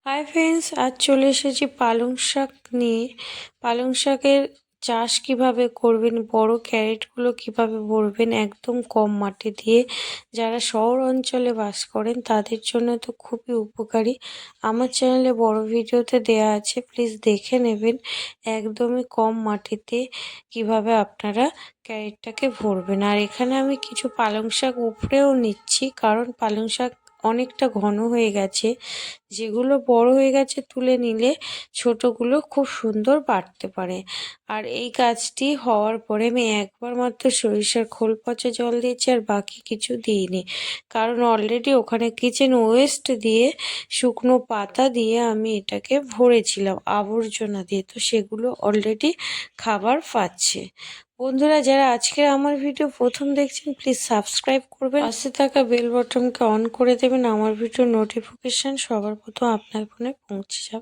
Hi friends, আজ চলে এসেছি পালং শাক নিয়ে। পালং শাকের চাষ কিভাবে করবেন, বড় ক্যারেটগুলো কিভাবে ভরবেন একদম কম মাটি দিয়ে। যারা শহর অঞ্চলে বাস করেন তাদের জন্য তো খুবই উপকারী। আমার চ্যানেলে বড় ভিডিওতে দেয়া আছে, প্লিজ দেখে নেবেন। একদমই কম মাটিতে কিভাবে আপনারা ক্যারেটটাকে ভরবেন। আর এখানে আমি কিছু পালং শাক উপড়েও নিচ্ছি, কারণ পালং শাক অনেকটা ঘন হয়ে গেছে। যেগুলো বড় হয়ে গেছে তুলে নিলে ছোটগুলো খুব সুন্দর বাড়তে পারে। আর এই গাছটি হওয়ার পরে আমি একবার মাত্র সরিষার খোল পচা জল দিয়েছি, আর বাকি কিছু দিইনি। কারণ অলরেডি ওখানে কিচেন ওয়েস্ট দিয়ে, শুকনো পাতা দিয়ে আমি এটাকে ভরেছিলাম আবর্জনা দিয়ে, তো সেগুলো অলরেডি খাবার পাচ্ছে। বন্ধুরা, যারা আজকের আমার ভিডিও প্রথম দেখছেন, প্লিজ সাবস্ক্রাইব করবেন, পাশে থাকা বেল বটনকে অন করে দেবেন। আমার ভিডিও নোটিফিকেশন সবার প্রথম আপনার ফোনে পৌঁছে যাবে।